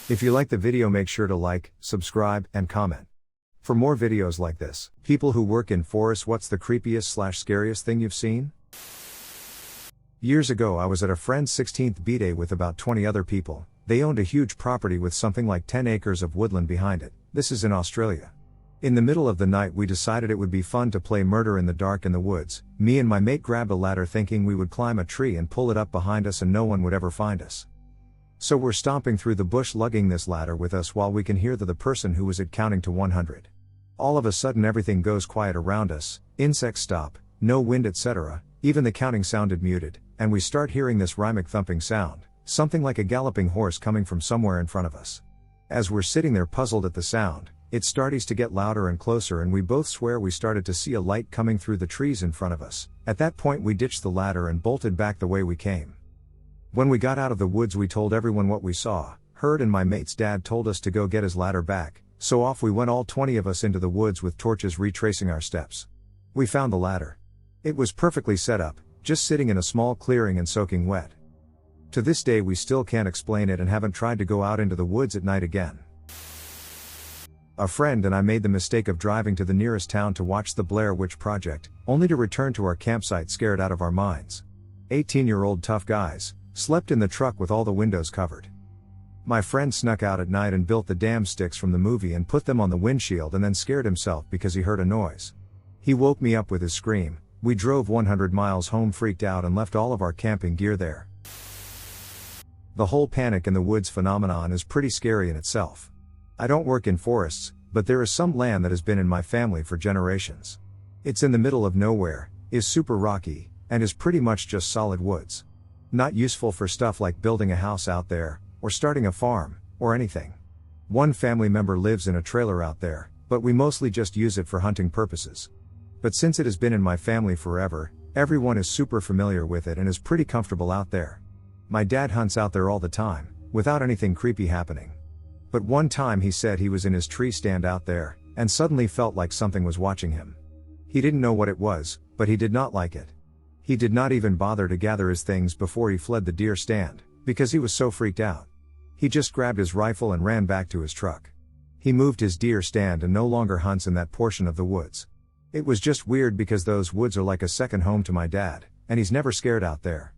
If you like the video, make sure to like, subscribe, and comment. For more videos like this. People who work in forests, what's the creepiest/scariest thing you've seen? Years ago I was at a friend's 16th b-day with about 20 other people. They owned a huge property with something like 10 acres of woodland behind it. This is in Australia. In the middle of the night we decided it would be fun to play murder in the dark in the woods. Me and my mate grabbed a ladder thinking we would climb a tree and pull it up behind us and no one would ever find us. So we're stomping through the bush lugging this ladder with us while we can hear the person who was counting to 100. All of a sudden everything goes quiet around us, insects stop, no wind, etc. Even the counting sounded muted, and we start hearing this rhythmic thumping sound, something like a galloping horse coming from somewhere in front of us. As we're sitting there puzzled at the sound, it starts to get louder and closer and we both swear we started to see a light coming through the trees in front of us. At that point we ditched the ladder and bolted back the way we came. When we got out of the woods we told everyone what we saw, heard, and my mate's dad told us to go get his ladder back, so off we went, all 20 of us, into the woods with torches retracing our steps. We found the ladder. It was perfectly set up, just sitting in a small clearing and soaking wet. To this day we still can't explain it and haven't tried to go out into the woods at night again. A friend and I made the mistake of driving to the nearest town to watch the Blair Witch Project, only to return to our campsite scared out of our minds. 18-year-old tough guys, slept in the truck with all the windows covered. My friend snuck out at night and built the damn sticks from the movie and put them on the windshield and then scared himself because he heard a noise. He woke me up with his scream. We drove 100 miles home freaked out and left all of our camping gear there. The whole panic in the woods phenomenon is pretty scary in itself. I don't work in forests, but there is some land that has been in my family for generations. It's in the middle of nowhere, is super rocky, and is pretty much just solid woods. Not useful for stuff like building a house out there, or starting a farm, or anything. One family member lives in a trailer out there, but we mostly just use it for hunting purposes. But since it has been in my family forever, everyone is super familiar with it and is pretty comfortable out there. My dad hunts out there all the time, without anything creepy happening. But one time he said he was in his tree stand out there, and suddenly felt like something was watching him. He didn't know what it was, but he did not like it. He did not even bother to gather his things before he fled the deer stand, because he was so freaked out. He just grabbed his rifle and ran back to his truck. He moved his deer stand and no longer hunts in that portion of the woods. It was just weird because those woods are like a second home to my dad, and he's never scared out there.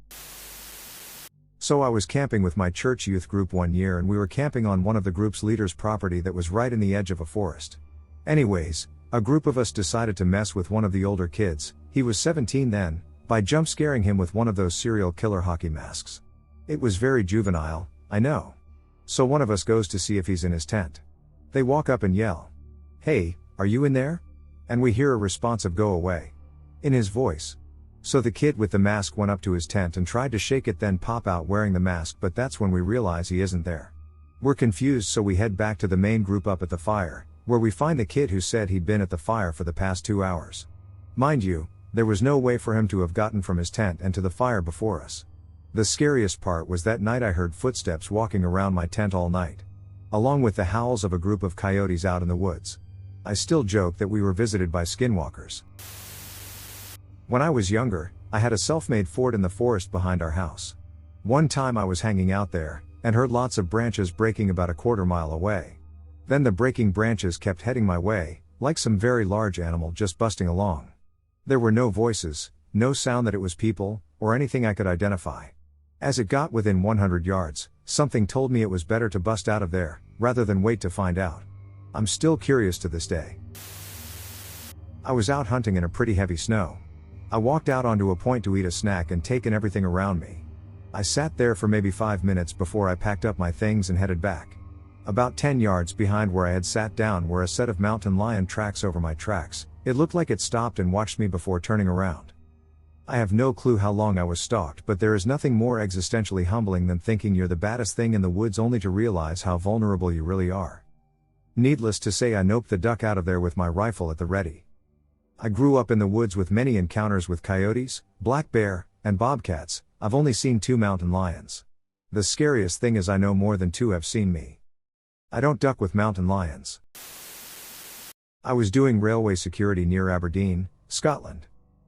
So I was camping with my church youth group one year and we were camping on one of the group's leaders' property that was right in the edge of a forest. Anyways, a group of us decided to mess with one of the older kids, he was 17 then, by jump scaring him with one of those serial killer hockey masks. It was very juvenile, I know. So one of us goes to see if he's in his tent. They walk up and yell, "Hey, are you in there?" And we hear a response of "Go away," in his voice. So the kid with the mask went up to his tent and tried to shake it, then pop out wearing the mask, but that's when we realize he isn't there. We're confused, so we head back to the main group up at the fire, where we find the kid who said he'd been at the fire for the past 2 hours. Mind you, there was no way for him to have gotten from his tent and to the fire before us. The scariest part was that night I heard footsteps walking around my tent all night, along with the howls of a group of coyotes out in the woods. I still joke that we were visited by skinwalkers. When I was younger, I had a self-made fort in the forest behind our house. One time I was hanging out there, and heard lots of branches breaking about a quarter mile away. Then the breaking branches kept heading my way, like some very large animal just busting along. There were no voices, no sound that it was people, or anything I could identify. As it got within 100 yards, something told me it was better to bust out of there, rather than wait to find out. I'm still curious to this day. I was out hunting in a pretty heavy snow. I walked out onto a point to eat a snack and take in everything around me. I sat there for maybe 5 minutes before I packed up my things and headed back. About 10 yards behind where I had sat down were a set of mountain lion tracks over my tracks. It looked like it stopped and watched me before turning around. I have no clue how long I was stalked, but there is nothing more existentially humbling than thinking you're the baddest thing in the woods only to realize how vulnerable you really are. Needless to say, I noped the duck out of there with my rifle at the ready. I grew up in the woods with many encounters with coyotes, black bear, and bobcats. I've only seen 2 mountain lions. The scariest thing is I know more than 2 have seen me. I don't duck with mountain lions. I was doing railway security near Aberdeen, Scotland.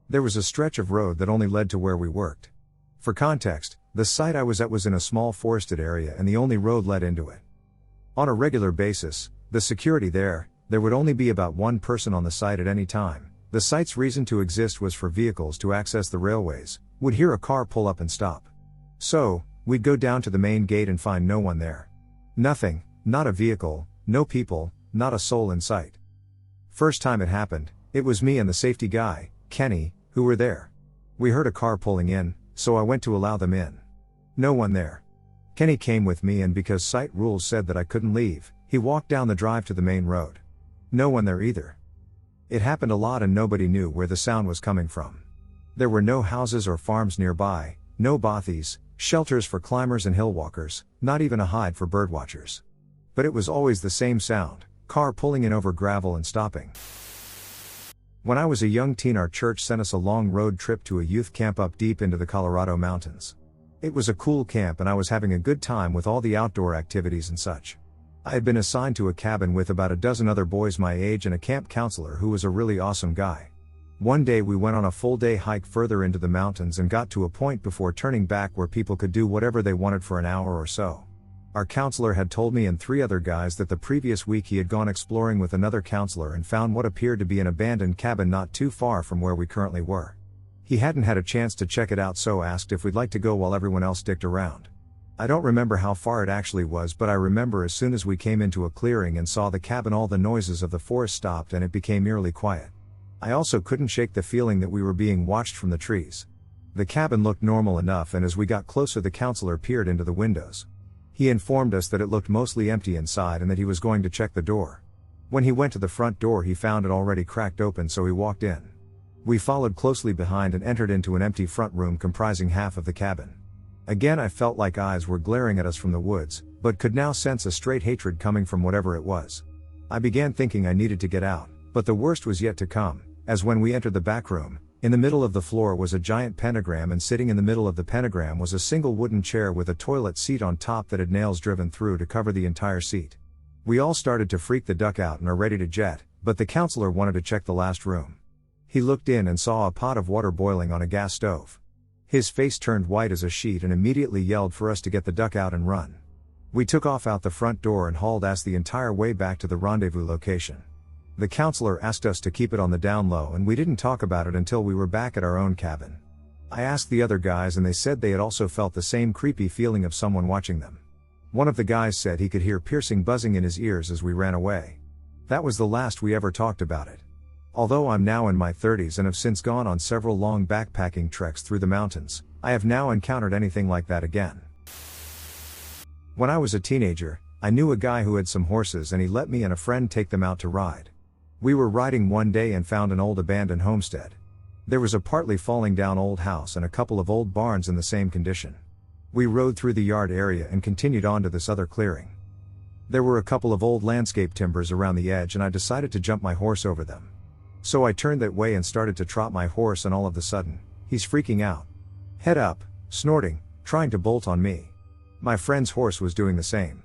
There was a stretch of road that only led to where we worked. For context, The site I was at was in a small forested area and the only road led into it. On a regular basis, the security there would only be about one person on the site at any time. The site's reason to exist was for vehicles to access the railways, would hear a car pull up and stop. So, we'd go down to the main gate and find no one there. Nothing, not a vehicle, no people, not a soul in sight. First time it happened, it was me and the safety guy, Kenny, who were there. We heard a car pulling in, so I went to allow them in. No one there. Kenny came with me, and because site rules said that I couldn't leave, he walked down the drive to the main road. No one there either. It happened a lot and nobody knew where the sound was coming from. There were no houses or farms nearby, no bothies, shelters for climbers and hill walkers, not even a hide for birdwatchers. But it was always the same sound, car pulling in over gravel and stopping. When I was a young teen, our church sent us a long road trip to a youth camp up deep into the Colorado mountains. It was a cool camp and I was having a good time with all the outdoor activities and such. I had been assigned to a cabin with about a dozen other boys my age and a camp counselor who was a really awesome guy. One day we went on a full day hike further into the mountains and got to a point before turning back where people could do whatever they wanted for an hour or so. Our counselor had told me and 3 other guys that the previous week he had gone exploring with another counselor and found what appeared to be an abandoned cabin not too far from where we currently were. He hadn't had a chance to check it out, so asked if we'd like to go while everyone else sticked around. I don't remember how far it actually was, but I remember as soon as we came into a clearing and saw the cabin, all the noises of the forest stopped and it became eerily quiet. I also couldn't shake the feeling that we were being watched from the trees. The cabin looked normal enough, and as we got closer the counselor peered into the windows. He informed us that it looked mostly empty inside and that he was going to check the door. When he went to the front door he found it already cracked open, so he walked in. We followed closely behind and entered into an empty front room comprising half of the cabin. Again I felt like eyes were glaring at us from the woods, but could now sense a straight hatred coming from whatever it was. I began thinking I needed to get out, but the worst was yet to come, as when we entered the back room, in the middle of the floor was a giant pentagram, and sitting in the middle of the pentagram was a single wooden chair with a toilet seat on top that had nails driven through to cover the entire seat. We all started to freak the duck out and are ready to jet, but the counselor wanted to check the last room. He looked in and saw a pot of water boiling on a gas stove. His face turned white as a sheet and immediately yelled for us to get the duck out and run. We took off out the front door and hauled ass the entire way back to the rendezvous location. The counselor asked us to keep it on the down low, and we didn't talk about it until we were back at our own cabin. I asked the other guys and they said they had also felt the same creepy feeling of someone watching them. One of the guys said he could hear piercing buzzing in his ears as we ran away. That was the last we ever talked about it. Although I'm now in my 30s and have since gone on several long backpacking treks through the mountains, I have now encountered anything like that again. When I was a teenager, I knew a guy who had some horses and he let me and a friend take them out to ride. We were riding one day and found an old abandoned homestead. There was a partly falling down old house and a couple of old barns in the same condition. We rode through the yard area and continued on to this other clearing. There were a couple of old landscape timbers around the edge and I decided to jump my horse over them. So I turned that way and started to trot my horse, and all of a sudden, he's freaking out. Head up, snorting, trying to bolt on me. My friend's horse was doing the same.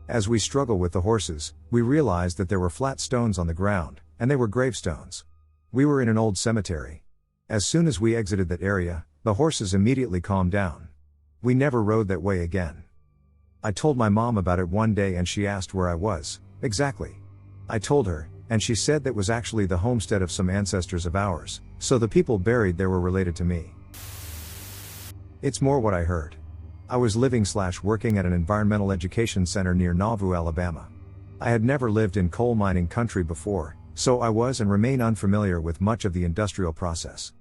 As we struggled with the horses, we realized that there were flat stones on the ground, and they were gravestones. We were in an old cemetery. As soon as we exited that area, the horses immediately calmed down. We never rode that way again. I told my mom about it one day and she asked where I was, exactly. I told her, and she said that was actually the homestead of some ancestors of ours, so the people buried there were related to me. It's more what I heard. I was living/working at an environmental education center near Nauvoo, Alabama. I had never lived in coal mining country before, so I was and remain unfamiliar with much of the industrial process.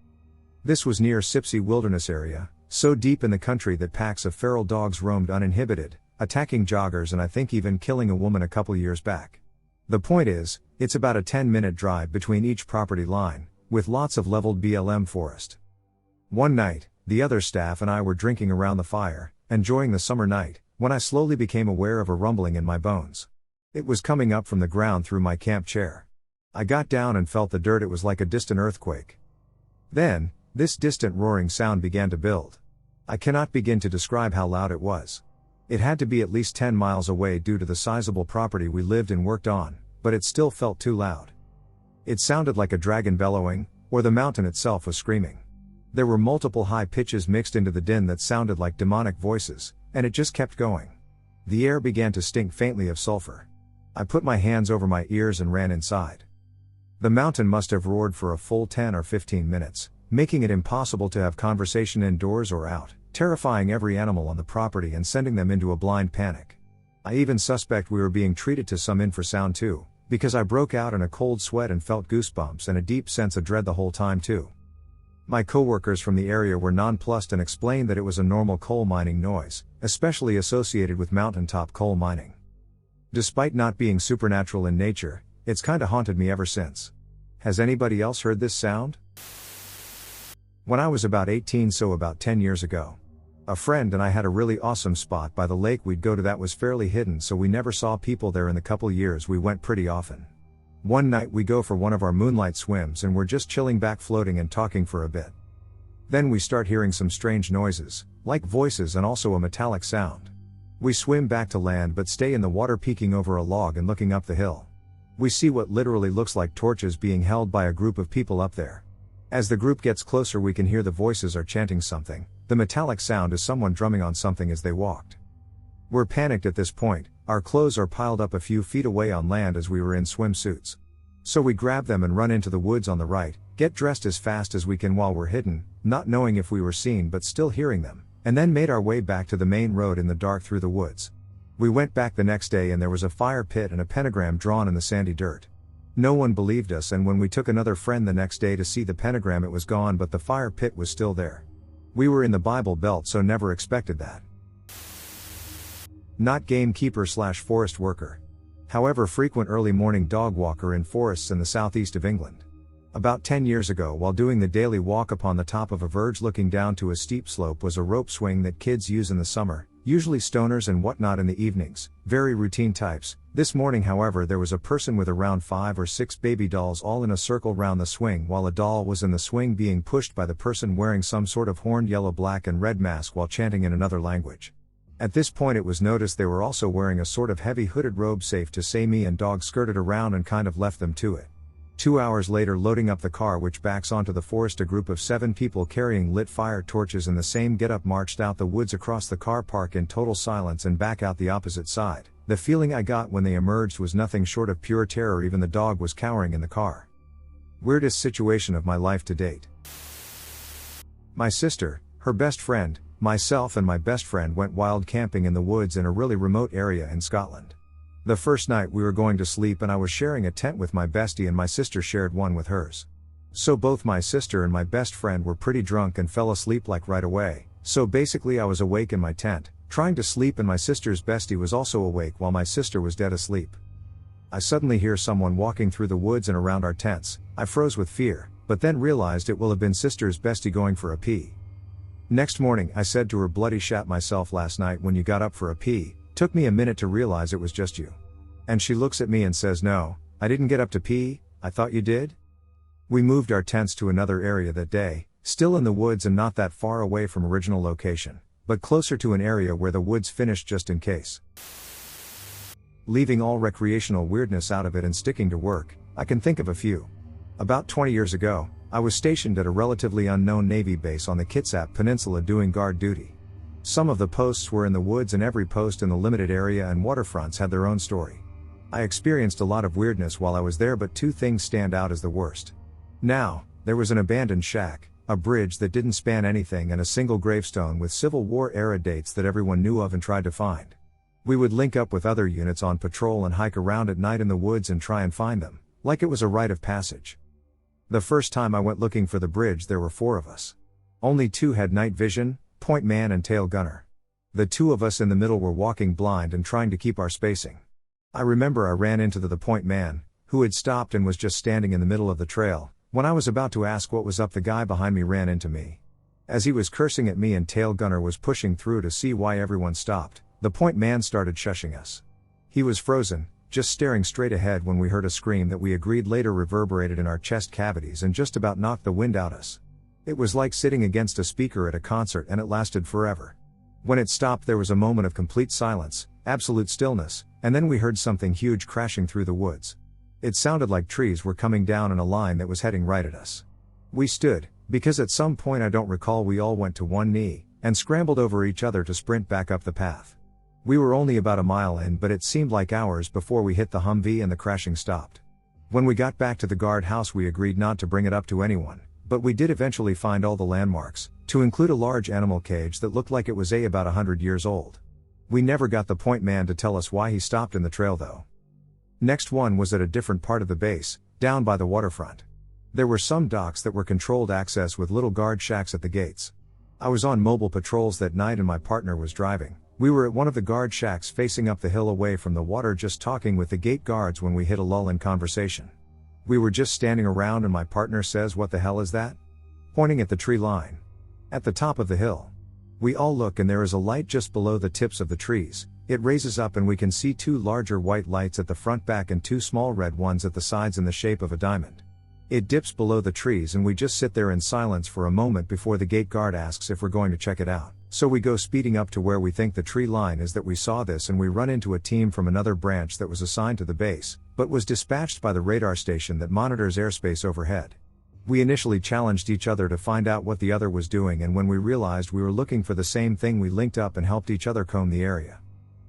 This was near Sipsey Wilderness area, so deep in the country that packs of feral dogs roamed uninhibited, attacking joggers and I think even killing a woman a couple years back. The point is, it's about a 10-minute drive between each property line, with lots of leveled BLM forest. One night, the other staff and I were drinking around the fire, enjoying the summer night, when I slowly became aware of a rumbling in my bones. It was coming up from the ground through my camp chair. I got down and felt the dirt. It was like a distant earthquake. Then, this distant roaring sound began to build. I cannot begin to describe how loud it was. It had to be at least 10 miles away due to the sizable property we lived and worked on, but it still felt too loud. It sounded like a dragon bellowing, or the mountain itself was screaming. There were multiple high pitches mixed into the din that sounded like demonic voices, and it just kept going. The air began to stink faintly of sulfur. I put my hands over my ears and ran inside. The mountain must have roared for a full 10 or 15 minutes, making it impossible to have conversation indoors or out, terrifying every animal on the property and sending them into a blind panic. I even suspect we were being treated to some infrasound too, because I broke out in a cold sweat and felt goosebumps and a deep sense of dread the whole time too. My coworkers from the area were nonplussed and explained that it was a normal coal mining noise, especially associated with mountaintop coal mining. Despite not being supernatural in nature, it's kinda haunted me ever since. Has anybody else heard this sound? When I was about 18, so about 10 years ago, a friend and I had a really awesome spot by the lake we'd go to that was fairly hidden, so we never saw people there in the couple years we went pretty often. One night we go for one of our moonlight swims and we're just chilling back floating and talking for a bit. Then we start hearing some strange noises, like voices and also a metallic sound. We swim back to land but stay in the water peeking over a log and looking up the hill. We see what literally looks like torches being held by a group of people up there. As the group gets closer we can hear the voices are chanting something. The metallic sound is someone drumming on something as they walked. We're panicked at this point. Our clothes are piled up a few feet away on land as we were in swimsuits. So we grab them and run into the woods on the right, get dressed as fast as we can while we're hidden, not knowing if we were seen but still hearing them, and then made our way back to the main road in the dark through the woods. We went back the next day and there was a fire pit and a pentagram drawn in the sandy dirt. No one believed us, and when we took another friend the next day to see the pentagram, it was gone but the fire pit was still there. We were in the Bible Belt, so never expected that. Not gamekeeper/forest worker. However, frequent early morning dog walker in forests in the southeast of England. About 10 years ago, while doing the daily walk upon the top of a verge looking down to a steep slope was a rope swing that kids use in the summer, usually stoners and whatnot in the evenings, very routine types. This morning, however, there was a person with around 5 or 6 baby dolls all in a circle round the swing, while a doll was in the swing being pushed by the person wearing some sort of horned yellow, black and red mask while chanting in another language. At this point it was noticed they were also wearing a sort of heavy hooded robe, safe to say me and dog skirted around and kind of left them to it. 2 hours later, loading up the car which backs onto the forest, a group of 7 people carrying lit fire torches in the same getup marched out the woods across the car park in total silence and back out the opposite side. The feeling I got when they emerged was nothing short of pure terror. Even the dog was cowering in the car. Weirdest situation of my life to date. My sister, her best friend, myself and my best friend went wild camping in the woods in a really remote area in Scotland. The first night we were going to sleep and I was sharing a tent with my bestie and my sister shared one with hers. So both my sister and my best friend were pretty drunk and fell asleep like right away. So basically I was awake in my tent, trying to sleep, and my sister's bestie was also awake while my sister was dead asleep. I suddenly hear someone walking through the woods and around our tents. I froze with fear, but then realized it will have been sister's bestie going for a pee. Next morning I said to her, bloody shat myself last night when you got up for a pee. Took me a minute to realize it was just you. And she looks at me and says, no, I didn't get up to pee, I thought you did? We moved our tents to another area that day, still in the woods and not that far away from original location, but closer to an area where the woods finished just in case. Leaving all recreational weirdness out of it and sticking to work, I can think of a few. About 20 years ago, I was stationed at a relatively unknown Navy base on the Kitsap Peninsula doing guard duty. Some of the posts were in the woods and every post in the limited area and waterfronts had their own story. I experienced a lot of weirdness while I was there, but 2 things stand out as the worst. Now, there was an abandoned shack, a bridge that didn't span anything, and a single gravestone with Civil War era dates that everyone knew of and tried to find. We would link up with other units on patrol and hike around at night in the woods and try and find them, like it was a rite of passage. The first time I went looking for the bridge there were 4 of us. Only 2 had night vision, point man and tail gunner. The 2 of us in the middle were walking blind and trying to keep our spacing. I remember I ran into the point man, who had stopped and was just standing in the middle of the trail. When I was about to ask what was up, the guy behind me ran into me. As he was cursing at me and tail gunner was pushing through to see why everyone stopped, the point man started shushing us. He was frozen, just staring straight ahead when we heard a scream that we agreed later reverberated in our chest cavities and just about knocked the wind out us. It was like sitting against a speaker at a concert, and it lasted forever. When it stopped there was a moment of complete silence, absolute stillness, and then we heard something huge crashing through the woods. It sounded like trees were coming down in a line that was heading right at us. We stood, Because at some point I don't recall we all went to one knee, and scrambled over each other to sprint back up the path. We were only about a mile in, but it seemed like hours before we hit the Humvee and the crashing stopped. When we got back to the guard house we agreed not to bring it up to anyone, but we did eventually find all the landmarks, to include a large animal cage that looked like it was about 100 years old. We never got the point man to tell us why he stopped in the trail though. Next one was at a different part of the base, down by the waterfront. There were some docks that were controlled access with little guard shacks at the gates. I was on mobile patrols that night and my partner was driving. We were at one of the guard shacks facing up the hill away from the water just talking with the gate guards when we hit a lull in conversation. We were just standing around and my partner says, "What the hell is that?" Pointing at the tree line. At the top of the hill. We all look and there is a light just below the tips of the trees. It raises up and we can see two larger white lights at the front back and two small red ones at the sides in the shape of a diamond. It dips below the trees and we just sit there in silence for a moment before the gate guard asks if we're going to check it out. So we go speeding up to where we think the tree line is that we saw this and we run into a team from another branch that was assigned to the base, but was dispatched by the radar station that monitors airspace overhead. We initially challenged each other to find out what the other was doing, and when we realized we were looking for the same thing we linked up and helped each other comb the area.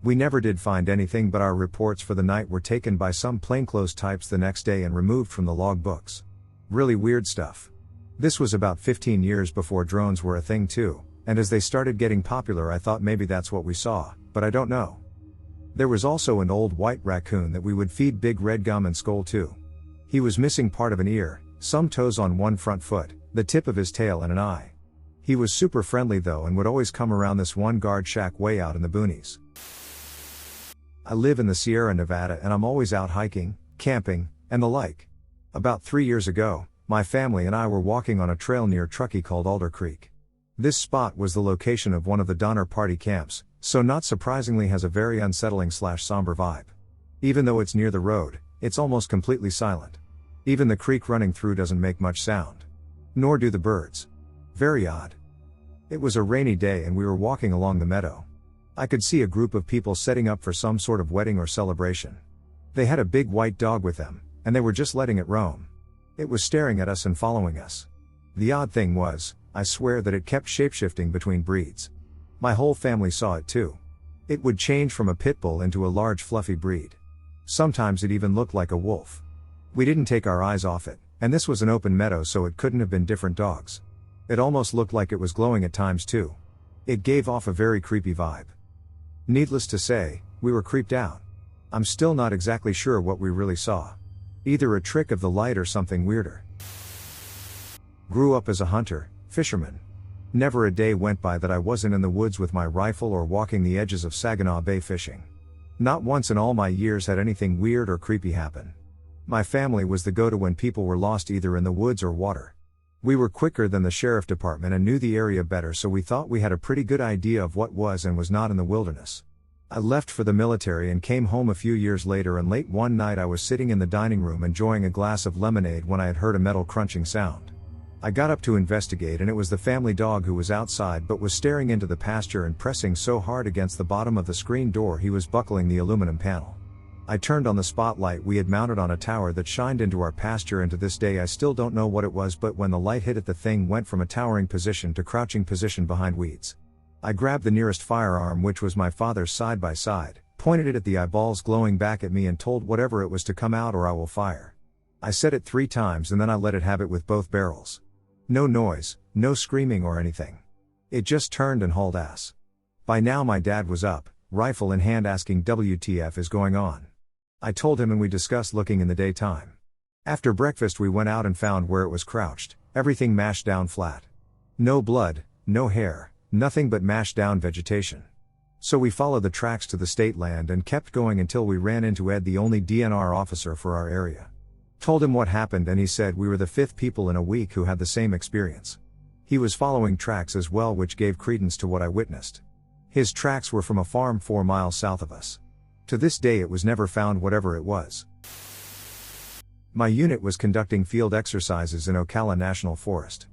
We never did find anything, but our reports for the night were taken by some plainclothes types the next day and removed from the log books. Really weird stuff. This was about 15 years before drones were a thing too, and as they started getting popular I thought maybe that's what we saw, but I don't know. There was also an old white raccoon that we would feed big red gum and Skol to. He was missing part of an ear, some toes on one front foot, the tip of his tail and an eye. He was super friendly though and would always come around this one guard shack way out in the boonies. I live in the Sierra Nevada and I'm always out hiking, camping, and the like. About 3 years ago, my family and I were walking on a trail near Truckee called Alder Creek. This spot was the location of one of the Donner Party camps, so not surprisingly has a very unsettling / somber vibe. Even though it's near the road, it's almost completely silent. Even the creek running through doesn't make much sound. Nor do the birds. Very odd. It was a rainy day and we were walking along the meadow. I could see a group of people setting up for some sort of wedding or celebration. They had a big white dog with them, and they were just letting it roam. It was staring at us and following us. The odd thing was, I swear that it kept shapeshifting between breeds. My whole family saw it too. It would change from a pit bull into a large fluffy breed. Sometimes it even looked like a wolf. We didn't take our eyes off it, and this was an open meadow so it couldn't have been different dogs. It almost looked like it was glowing at times too. It gave off a very creepy vibe. Needless to say, we were creeped out. I'm still not exactly sure what we really saw. Either a trick of the light or something weirder. Grew up as a hunter, fisherman. Never a day went by that I wasn't in the woods with my rifle or walking the edges of Saginaw Bay fishing. Not once in all my years had anything weird or creepy happen. My family was the go-to when people were lost either in the woods or water. We were quicker than the sheriff department and knew the area better, so we thought we had a pretty good idea of what was and was not in the wilderness. I left for the military and came home a few years later, and late one night I was sitting in the dining room enjoying a glass of lemonade when I had heard a metal crunching sound. I got up to investigate and it was the family dog who was outside but was staring into the pasture and pressing so hard against the bottom of the screen door he was buckling the aluminum panel. I turned on the spotlight we had mounted on a tower that shined into our pasture, and to this day I still don't know what it was, but when the light hit it the thing went from a towering position to crouching position behind weeds. I grabbed the nearest firearm, which was my father's side-by-side, pointed it at the eyeballs glowing back at me and told whatever it was to come out or I will fire. I said it 3 times and then I let it have it with both barrels. No noise, no screaming or anything. It just turned and hauled ass. By now my dad was up, rifle in hand, asking WTF is going on. I told him and we discussed looking in the daytime. After breakfast we went out and found where it was crouched, everything mashed down flat. No blood, no hair, nothing but mashed down vegetation. So we followed the tracks to the state land and kept going until we ran into Ed, the only DNR officer for our area. Told him what happened and he said we were the 5th people in a week who had the same experience. He was following tracks as well, which gave credence to what I witnessed. His tracks were from a farm 4 miles south of us. To this day it was never found, whatever it was. My unit was conducting field exercises in Ocala National Forest.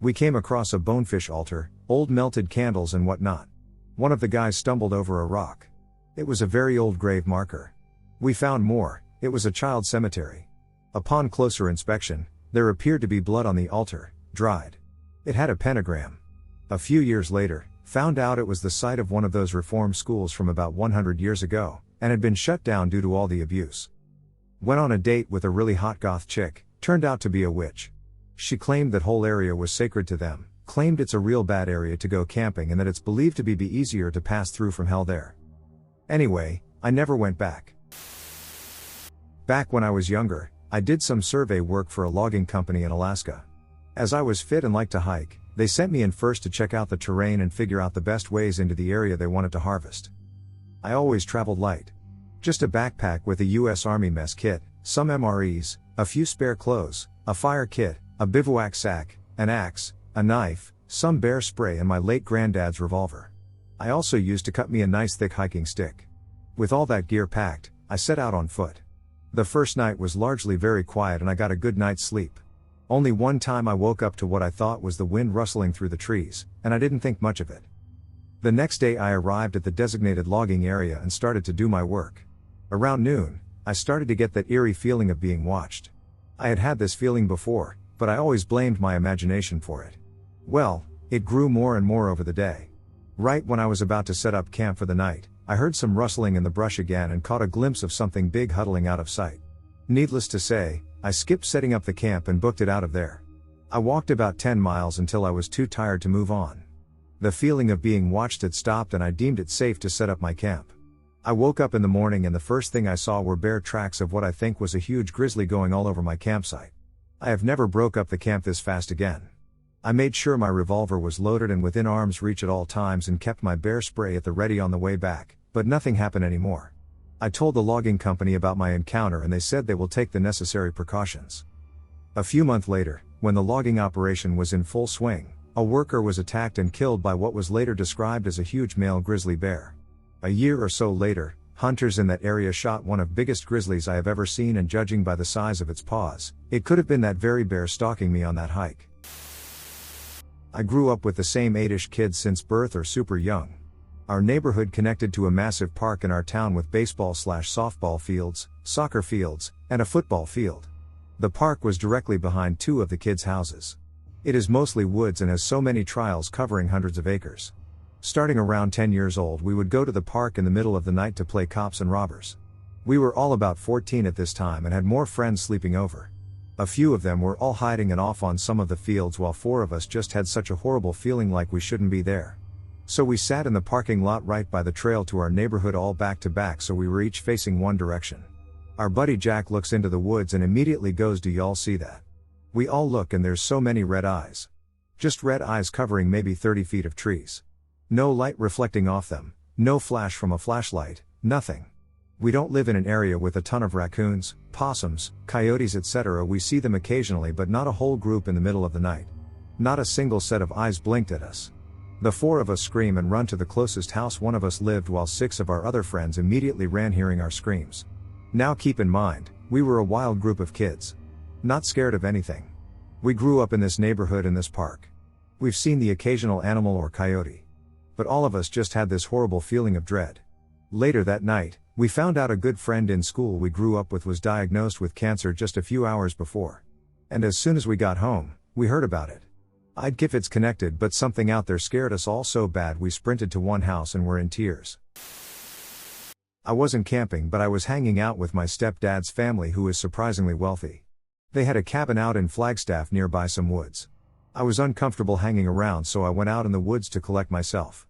We came across a bonefish altar, old melted candles and whatnot. One of the guys stumbled over a rock. It was a very old grave marker. We found more. It was a child cemetery. Upon closer inspection, there appeared to be blood on the altar, dried. It had a pentagram. A few years later, found out it was the site of one of those reform schools from about 100 years ago, and had been shut down due to all the abuse. Went on a date with a really hot goth chick, turned out to be a witch. She claimed that whole area was sacred to them, claimed it's a real bad area to go camping and that it's believed to be easier to pass through from hell there. Anyway, I never went back. Back when I was younger, I did some survey work for a logging company in Alaska. As I was fit and liked to hike, they sent me in first to check out the terrain and figure out the best ways into the area they wanted to harvest. I always traveled light. Just a backpack with a US Army mess kit, some MREs, a few spare clothes, a fire kit, a bivouac sack, an axe, a knife, some bear spray and my late granddad's revolver. I also used to cut me a nice thick hiking stick. With all that gear packed, I set out on foot. The first night was largely very quiet and I got a good night's sleep. Only one time I woke up to what I thought was the wind rustling through the trees, and I didn't think much of it. The next day I arrived at the designated logging area and started to do my work. Around noon, I started to get that eerie feeling of being watched. I had had this feeling before, but I always blamed my imagination for it. Well, it grew more and more over the day. Right when I was about to set up camp for the night, I heard some rustling in the brush again and caught a glimpse of something big huddling out of sight. Needless to say, I skipped setting up the camp and booked it out of there. I walked about 10 miles until I was too tired to move on. The feeling of being watched had stopped and I deemed it safe to set up my camp. I woke up in the morning and the first thing I saw were bare tracks of what I think was a huge grizzly going all over my campsite. I have never broke up the camp this fast again. I made sure my revolver was loaded and within arm's reach at all times and kept my bear spray at the ready on the way back, but nothing happened anymore. I told the logging company about my encounter and they said they will take the necessary precautions. A few months later, when the logging operation was in full swing, a worker was attacked and killed by what was later described as a huge male grizzly bear. A year or so later, hunters in that area shot one of the biggest grizzlies I have ever seen, and judging by the size of its paws, it could have been that very bear stalking me on that hike. I grew up with the same 8-ish kids since birth or super young. Our neighborhood connected to a massive park in our town with baseball/softball fields, soccer fields, and a football field. The park was directly behind 2 of the kids' houses. It is mostly woods and has so many trails covering hundreds of acres. Starting around 10 years old, we would go to the park in the middle of the night to play cops and robbers. We were all about 14 at this time and had more friends sleeping over. A few of them were all hiding and off on some of the fields while 4 of us just had such a horrible feeling like we shouldn't be there. So we sat in the parking lot right by the trail to our neighborhood all back to back, so we were each facing one direction. Our buddy Jack looks into the woods and immediately goes, "Do y'all see that?" We all look and there's so many red eyes. Just red eyes covering maybe 30 feet of trees. No light reflecting off them, no flash from a flashlight, nothing. We don't live in an area with a ton of raccoons, possums, coyotes etc. We see them occasionally but not a whole group in the middle of the night. Not a single set of eyes blinked at us. The 4 of us scream and run to the closest house one of us lived, while 6 of our other friends immediately ran hearing our screams. Now keep in mind, we were a wild group of kids. Not scared of anything. We grew up in this neighborhood in this park. We've seen the occasional animal or coyote. But all of us just had this horrible feeling of dread. Later that night, we found out a good friend in school we grew up with was diagnosed with cancer just a few hours before. And as soon as we got home, we heard about it. I'd give it's connected, but something out there scared us all so bad we sprinted to one house and were in tears. I wasn't camping, but I was hanging out with my stepdad's family, who is surprisingly wealthy. They had a cabin out in Flagstaff nearby some woods. I was uncomfortable hanging around, so I went out in the woods to collect myself.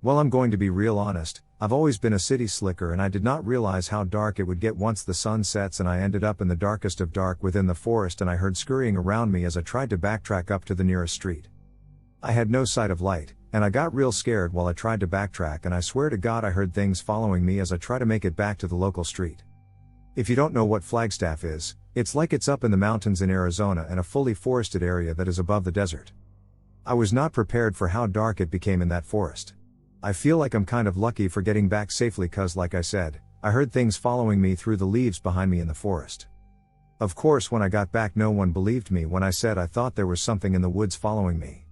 Well, I'm going to be real honest, I've always been a city slicker and I did not realize how dark it would get once the sun sets, and I ended up in the darkest of dark within the forest, and I heard scurrying around me as I tried to backtrack up to the nearest street. I had no sight of light, and I got real scared while I tried to backtrack, and I swear to God I heard things following me as I try to make it back to the local street. If you don't know what Flagstaff is, it's like it's up in the mountains in Arizona and a fully forested area that is above the desert. I was not prepared for how dark it became in that forest. I feel like I'm kind of lucky for getting back safely, cause like I said, I heard things following me through the leaves behind me in the forest. Of course, when I got back no one believed me when I said I thought there was something in the woods following me.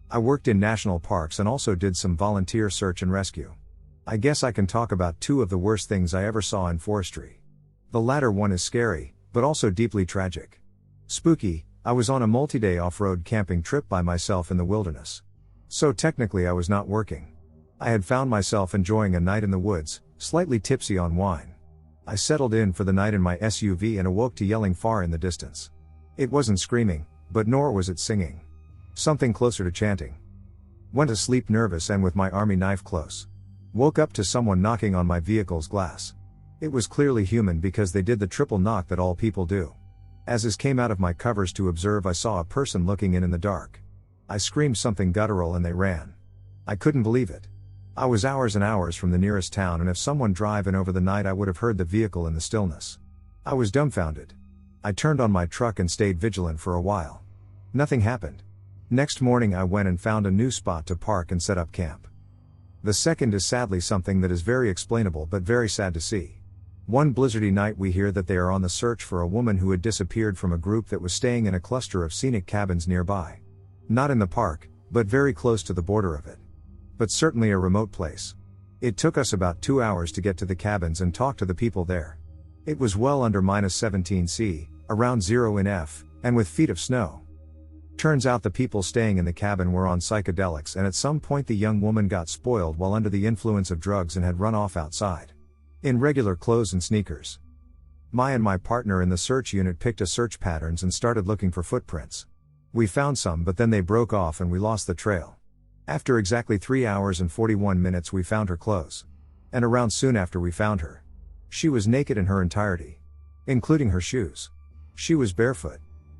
I worked in national parks and also did some volunteer search and rescue. I guess I can talk about 2 of the worst things I ever saw in forestry. The latter one is scary, but also deeply tragic. Spooky, I was on a multi-day off-road camping trip by myself in the wilderness. So technically I was not working. I had found myself enjoying a night in the woods, slightly tipsy on wine. I settled in for the night in my SUV and awoke to yelling far in the distance. It wasn't screaming, but nor was it singing. Something closer to chanting. Went to sleep nervous and with my army knife close. Woke up to someone knocking on my vehicle's glass. It was clearly human because they did the triple knock that all people do. As I came out of my covers to observe, I saw a person looking in the dark. I screamed something guttural and they ran. I couldn't believe it. I was hours and hours from the nearest town, and if someone driving over the night I would have heard the vehicle in the stillness. I was dumbfounded. I turned on my truck and stayed vigilant for a while. Nothing happened. Next morning I went and found a new spot to park and set up camp. The second is sadly something that is very explainable but very sad to see. One blizzardy night we hear that they are on the search for a woman who had disappeared from a group that was staying in a cluster of scenic cabins nearby. Not in the park, but very close to the border of it. But certainly a remote place. It took us about 2 hours to get to the cabins and talk to the people there. It was well under -17°C, around 0 in F, and with feet of snow. Turns out the people staying in the cabin were on psychedelics, and at some point the young woman got spoiled while under the influence of drugs and had run off outside. In regular clothes and sneakers. My partner in the search unit picked a search patterns and started looking for footprints. We found some, but then they broke off and we lost the trail. After exactly 3 hours and 41 minutes we found her clothes. And around soon after we found her. She was naked in her entirety. Including her shoes. She was barefoot.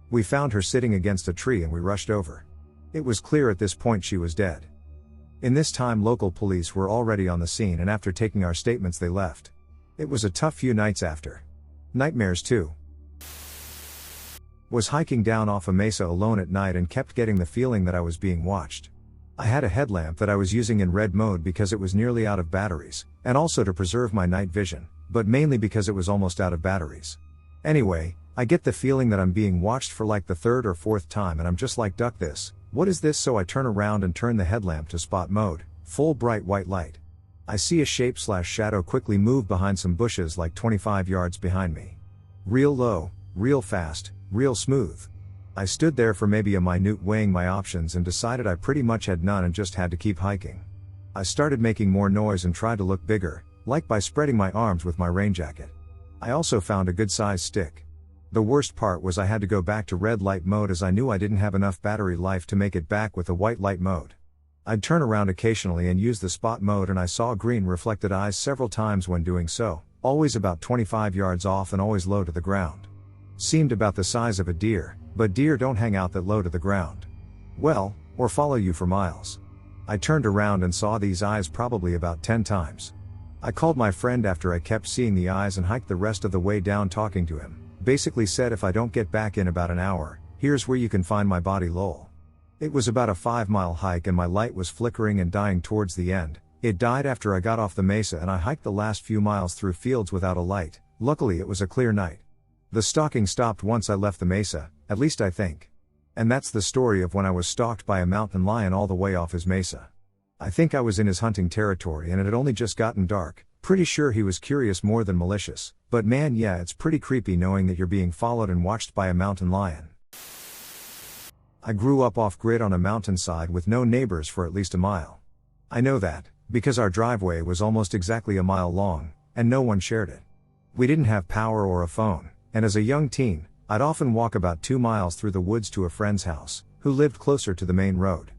We found her sitting against a tree and we rushed over. It was clear at this point she was dead. In this time local police were already on the scene, and after taking our statements they left. It was a tough few nights after. Nightmares too. Was hiking down off a mesa alone at night and kept getting the feeling that I was being watched. I had a headlamp that I was using in red mode because it was nearly out of batteries, and also to preserve my night vision, but mainly because it was almost out of batteries. Anyway, I get the feeling that I'm being watched for like the third or fourth time, and I'm just like, duck this, what is this? So I turn around and turn the headlamp to spot mode, full bright white light. I see a shape/shadow quickly move behind some bushes like 25 yards behind me. Real low, real fast, real smooth. I stood there for maybe a minute weighing my options and decided I pretty much had none and just had to keep hiking. I started making more noise and tried to look bigger, like by spreading my arms with my rain jacket. I also found a good sized stick. The worst part was I had to go back to red light mode as I knew I didn't have enough battery life to make it back with the white light mode. I'd turn around occasionally and use the spot mode, and I saw green reflected eyes several times when doing so, always about 25 yards off and always low to the ground. Seemed about the size of a deer, but deer don't hang out that low to the ground. Well, or follow you for miles. I turned around and saw these eyes probably about 10 times. I called my friend after I kept seeing the eyes and hiked the rest of the way down talking to him. Basically said if I don't get back in about an hour, here's where you can find my body lol. It was about a 5-mile hike and my light was flickering and dying towards the end. It died after I got off the mesa and I hiked the last few miles through fields without a light. Luckily it was a clear night. The stalking stopped once I left the mesa, at least I think. And that's the story of when I was stalked by a mountain lion all the way off his mesa. I think I was in his hunting territory and it had only just gotten dark. Pretty sure he was curious more than malicious, but man, yeah, it's pretty creepy knowing that you're being followed and watched by a mountain lion. I grew up off-grid on a mountainside with no neighbors for at least a mile. I know that, because our driveway was almost exactly a mile long, and no one shared it. We didn't have power or a phone, and as a young teen, I'd often walk about 2 miles through the woods to a friend's house, who lived closer to the main road.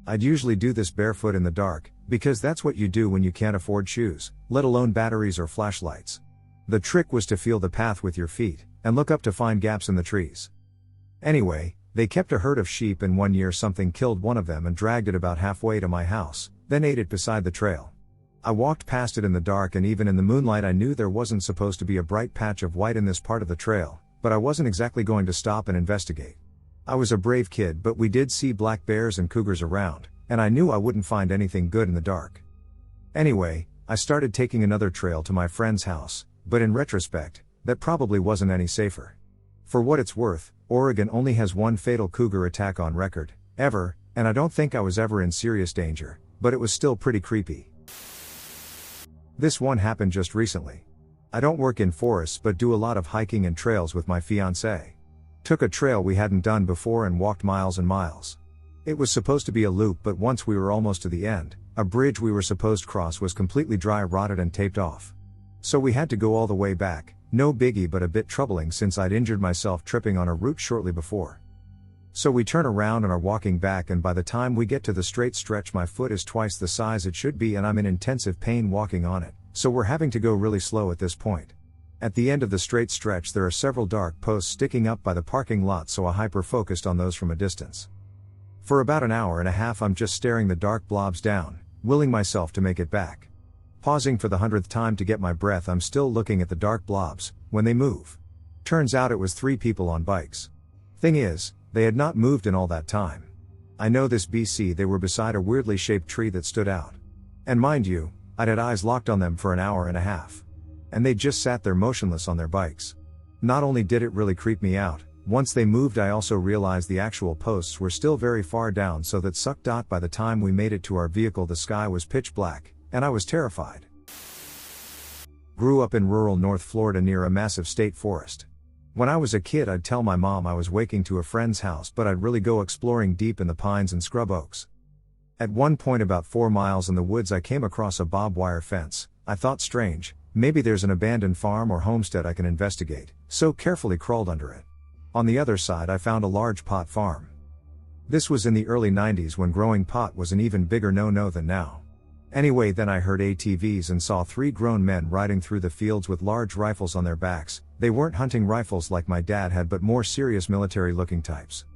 I'd usually do this barefoot in the dark, because that's what you do when you can't afford shoes, let alone batteries or flashlights. The trick was to feel the path with your feet, and look up to find gaps in the trees. Anyway, they kept a herd of sheep and one year something killed one of them and dragged it about halfway to my house, then ate it beside the trail. I walked past it in the dark, and even in the moonlight I knew there wasn't supposed to be a bright patch of white in this part of the trail, but I wasn't exactly going to stop and investigate. I was a brave kid, but we did see black bears and cougars around, and I knew I wouldn't find anything good in the dark. Anyway, I started taking another trail to my friend's house, but in retrospect, that probably wasn't any safer. For what it's worth, Oregon only has one fatal cougar attack on record, ever, and I don't think I was ever in serious danger, but it was still pretty creepy. This one happened just recently. I don't work in forests but do a lot of hiking and trails with my fiancée. Took a trail we hadn't done before and walked miles and miles. It was supposed to be a loop, but once we were almost to the end, a bridge we were supposed to cross was completely dry rotted and taped off. So we had to go all the way back, no biggie but a bit troubling since I'd injured myself tripping on a root shortly before. So we turn around and are walking back, and by the time we get to the straight stretch my foot is twice the size it should be and I'm in intensive pain walking on it, so we're having to go really slow at this point. At the end of the straight stretch there are several dark posts sticking up by the parking lot, so I hyper-focused on those from a distance. For about an hour and a half I'm just staring the dark blobs down, willing myself to make it back. Pausing for the 100th time to get my breath, I'm still looking at the dark blobs, when they move. Turns out it was 3 people on bikes. Thing is, they had not moved in all that time. I know this BC, they were beside a weirdly shaped tree that stood out. And mind you, I'd had eyes locked on them for an hour and a half. And they just sat there motionless on their bikes. Not only did it really creep me out, once they moved I also realized the actual posts were still very far down, so that sucked. By the time we made it to our vehicle the sky was pitch black, and I was terrified. Grew up in rural North Florida near a massive state forest. When I was a kid I'd tell my mom I was waking to a friend's house, but I'd really go exploring deep in the pines and scrub oaks. At one point about 4 miles in the woods I came across a barbed wire fence. I thought, strange, maybe there's an abandoned farm or homestead I can investigate, so carefully crawled under it. On the other side I found a large pot farm. This was in the early 90s when growing pot was an even bigger no-no than now. Anyway, then I heard ATVs and saw 3 grown men riding through the fields with large rifles on their backs. They weren't hunting rifles like my dad had, but more serious military-looking types.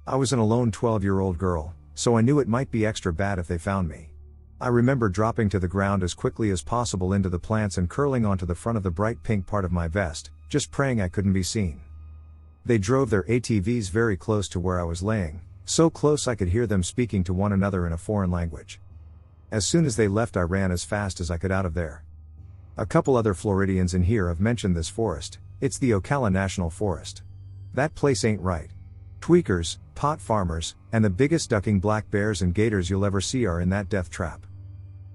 I was an alone 12-year-old girl, so I knew it might be extra bad if they found me. I remember dropping to the ground as quickly as possible into the plants and curling onto the front of the bright pink part of my vest, just praying I couldn't be seen. They drove their ATVs very close to where I was laying, so close I could hear them speaking to one another in a foreign language. As soon as they left I ran as fast as I could out of there. A couple other Floridians in here have mentioned this forest. It's the Ocala National Forest. That place ain't right. Tweakers, pot farmers, and the biggest ducking black bears and gators you'll ever see are in that death trap.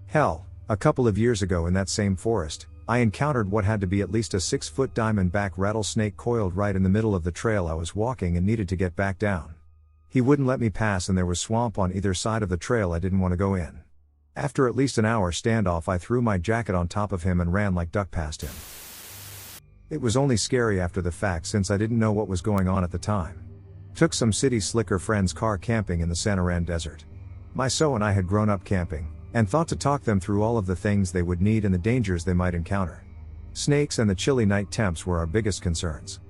Hell, a couple of years ago in that same forest, I encountered what had to be at least a 6-foot diamondback rattlesnake coiled right in the middle of the trail I was walking and needed to get back down. He wouldn't let me pass and there was swamp on either side of the trail I didn't want to go in. After at least an hour standoff I threw my jacket on top of him and ran like duck past him. It was only scary after the fact since I didn't know what was going on at the time. Took some city slicker friend's car camping in the Santaran Desert. My so and I had grown up camping, and thought to talk them through all of the things they would need and the dangers they might encounter. Snakes and the chilly night temps were our biggest concerns.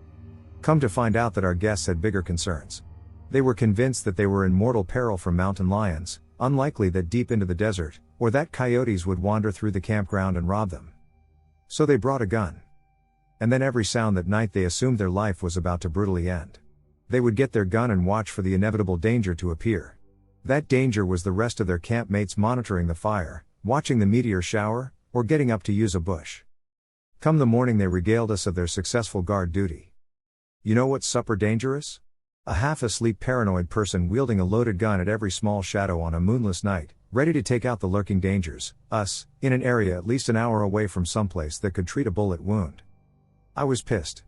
Come to find out that our guests had bigger concerns. They were convinced that they were in mortal peril from mountain lions, unlikely that deep into the desert, or that coyotes would wander through the campground and rob them. So they brought a gun. And then every sound that night they assumed their life was about to brutally end. They would get their gun and watch for the inevitable danger to appear. That danger was the rest of their campmates monitoring the fire, watching the meteor shower, or getting up to use a bush. Come the morning they regaled us of their successful guard duty. You know what's super dangerous? A half-asleep paranoid person wielding a loaded gun at every small shadow on a moonless night, ready to take out the lurking dangers, us, in an area at least an hour away from someplace that could treat a bullet wound. I was pissed.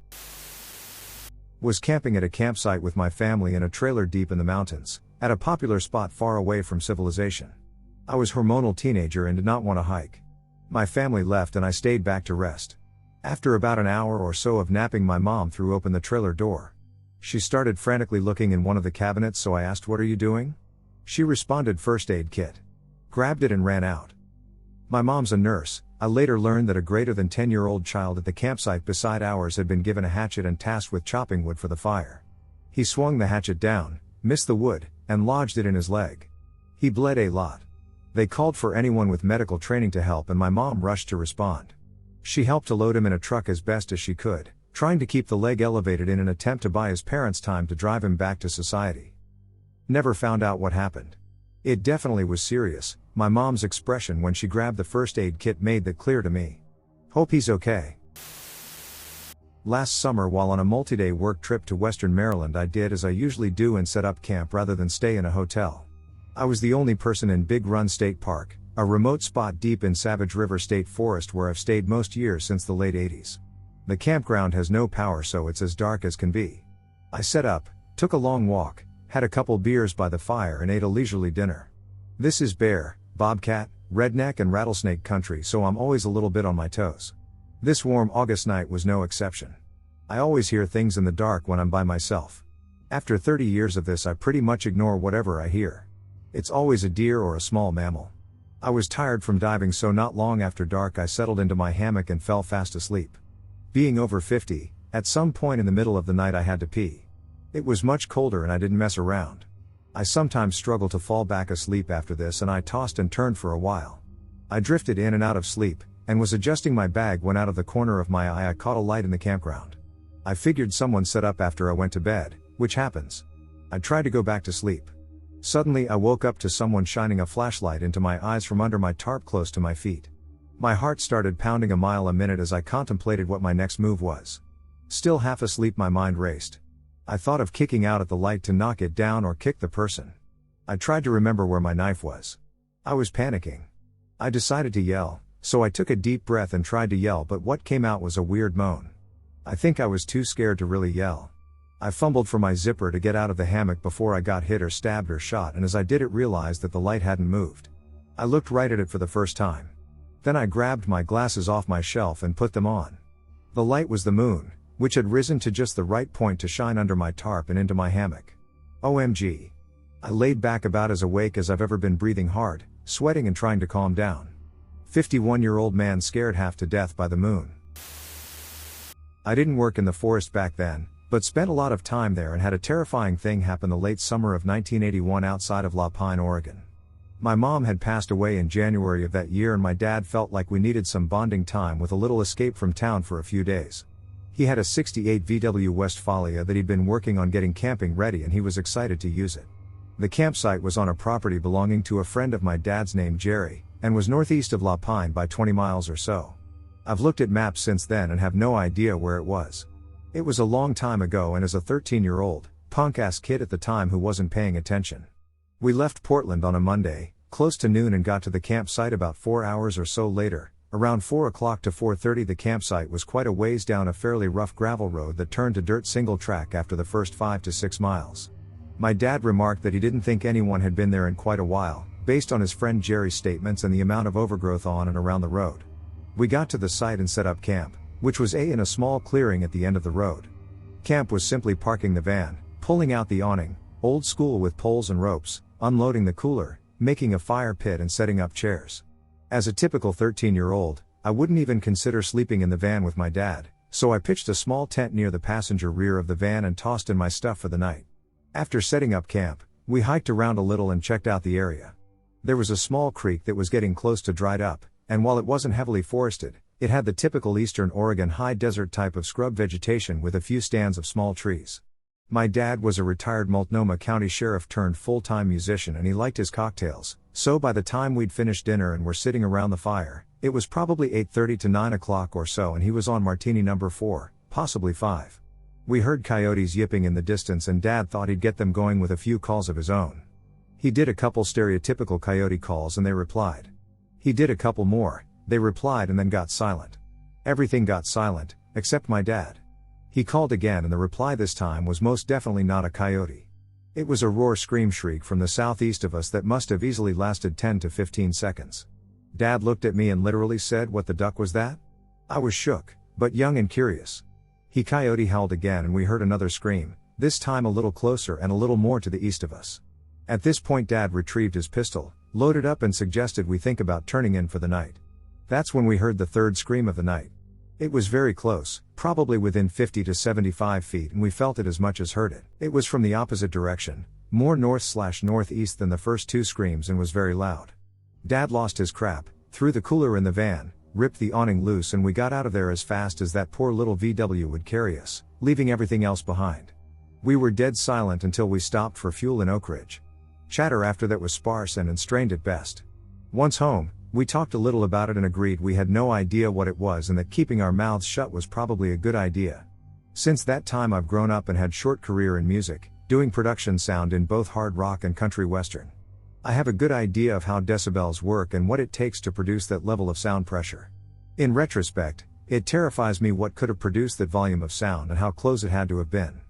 Was camping at a campsite with my family in a trailer deep in the mountains, at a popular spot far away from civilization. I was hormonal teenager and did not want to hike. My family left and I stayed back to rest. After about an hour or so of napping my mom threw open the trailer door. She started frantically looking in one of the cabinets, so I asked, "What are you doing?" She responded, "First aid kit." Grabbed it and ran out. My mom's a nurse. I later learned that a greater than 10-year-old child at the campsite beside ours had been given a hatchet and tasked with chopping wood for the fire. He swung the hatchet down, missed the wood, and lodged it in his leg. He bled a lot. They called for anyone with medical training to help and my mom rushed to respond. She helped to load him in a truck as best as she could, trying to keep the leg elevated in an attempt to buy his parents time to drive him back to society. Never found out what happened. It definitely was serious. My mom's expression when she grabbed the first aid kit made that clear to me. Hope he's okay. Last summer while on a multi-day work trip to Western Maryland I did as I usually do and set up camp rather than stay in a hotel. I was the only person in Big Run State Park, a remote spot deep in Savage River State Forest where I've stayed most years since the late 80s. The campground has no power, so it's as dark as can be. I set up, took a long walk, had a couple beers by the fire and ate a leisurely dinner. This is bear, bobcat, redneck and rattlesnake country, so I'm always a little bit on my toes. This warm August night was no exception. I always hear things in the dark when I'm by myself. After 30 years of this, I pretty much ignore whatever I hear. It's always a deer or a small mammal. I was tired from diving, so not long after dark I settled into my hammock and fell fast asleep. Being over 50, at some point in the middle of the night I had to pee. It was much colder and I didn't mess around. I sometimes struggle to fall back asleep after this, and I tossed and turned for a while. I drifted in and out of sleep, and was adjusting my bag when out of the corner of my eye I caught a light in the campground. I figured someone set up after I went to bed, which happens. I tried to go back to sleep. Suddenly I woke up to someone shining a flashlight into my eyes from under my tarp close to my feet. My heart started pounding a mile a minute as I contemplated what my next move was. Still half asleep, my mind raced. I thought of kicking out at the light to knock it down or kick the person. I tried to remember where my knife was. I was panicking. I decided to yell, so I took a deep breath and tried to yell, but what came out was a weird moan. I think I was too scared to really yell. I fumbled for my zipper to get out of the hammock before I got hit or stabbed or shot, and as I did it realized that the light hadn't moved. I looked right at it for the first time. Then I grabbed my glasses off my shelf and put them on. The light was the moon, which had risen to just the right point to shine under my tarp and into my hammock. OMG. I laid back about as awake as I've ever been, breathing hard, sweating and trying to calm down. 51-year-old man scared half to death by the moon. I didn't work in the forest back then, but spent a lot of time there and had a terrifying thing happen the late summer of 1981 outside of La Pine, Oregon. My mom had passed away in January of that year, and my dad felt like we needed some bonding time with a little escape from town for a few days. He had a 68 VW Westfalia that he'd been working on getting camping ready, and he was excited to use it. The campsite was on a property belonging to a friend of my dad's named Jerry, and was northeast of La Pine by 20 miles or so. I've looked at maps since then and have no idea where it was. It was a long time ago, and as a 13-year-old, punk-ass kid at the time who wasn't paying attention. We left Portland on a Monday, close to noon, and got to the campsite about 4 hours or so later. Around 4 o'clock to 4:30, the campsite was quite a ways down a fairly rough gravel road that turned to dirt single track after the first 5 to 6 miles. My dad remarked that he didn't think anyone had been there in quite a while, based on his friend Jerry's statements and the amount of overgrowth on and around the road. We got to the site and set up camp, which was in a small clearing at the end of the road. Camp was simply parking the van, pulling out the awning, old school with poles and ropes, unloading the cooler, making a fire pit and setting up chairs. As a typical 13-year-old, I wouldn't even consider sleeping in the van with my dad, so I pitched a small tent near the passenger rear of the van and tossed in my stuff for the night. After setting up camp, we hiked around a little and checked out the area. There was a small creek that was getting close to dried up, and while it wasn't heavily forested, it had the typical eastern Oregon high desert type of scrub vegetation with a few stands of small trees. My dad was a retired Multnomah County sheriff turned full-time musician, and he liked his cocktails, so by the time we'd finished dinner and were sitting around the fire, it was probably 8:30 to 9 o'clock or so, and he was on martini number 4, possibly 5. We heard coyotes yipping in the distance, and Dad thought he'd get them going with a few calls of his own. He did a couple stereotypical coyote calls and they replied. He did a couple more, they replied, and then got silent. Everything got silent, except my dad. He called again, and the reply this time was most definitely not a coyote. It was a roar scream shriek from the southeast of us that must have easily lasted 10 to 15 seconds. Dad looked at me and literally said, "What the duck was that?" I was shook, but young and curious. He coyote howled again, and we heard another scream, this time a little closer and a little more to the east of us. At this point Dad retrieved his pistol, loaded up, and suggested we think about turning in for the night. That's when we heard the third scream of the night. It was very close, probably within 50 to 75 feet, and we felt it as much as heard it. It was from the opposite direction, more north/northeast than the first two screams, and was very loud. Dad lost his crap, threw the cooler in the van, ripped the awning loose, and we got out of there as fast as that poor little VW would carry us, leaving everything else behind. We were dead silent until we stopped for fuel in Oak Ridge. Chatter after that was sparse and strained at best. Once home, we talked a little about it and agreed we had no idea what it was, and that keeping our mouths shut was probably a good idea. Since that time I've grown up and had short career in music, doing production sound in both hard rock and country western. I have a good idea of how decibels work and what it takes to produce that level of sound pressure. In retrospect, it terrifies me what could have produced that volume of sound and how close it had to have been.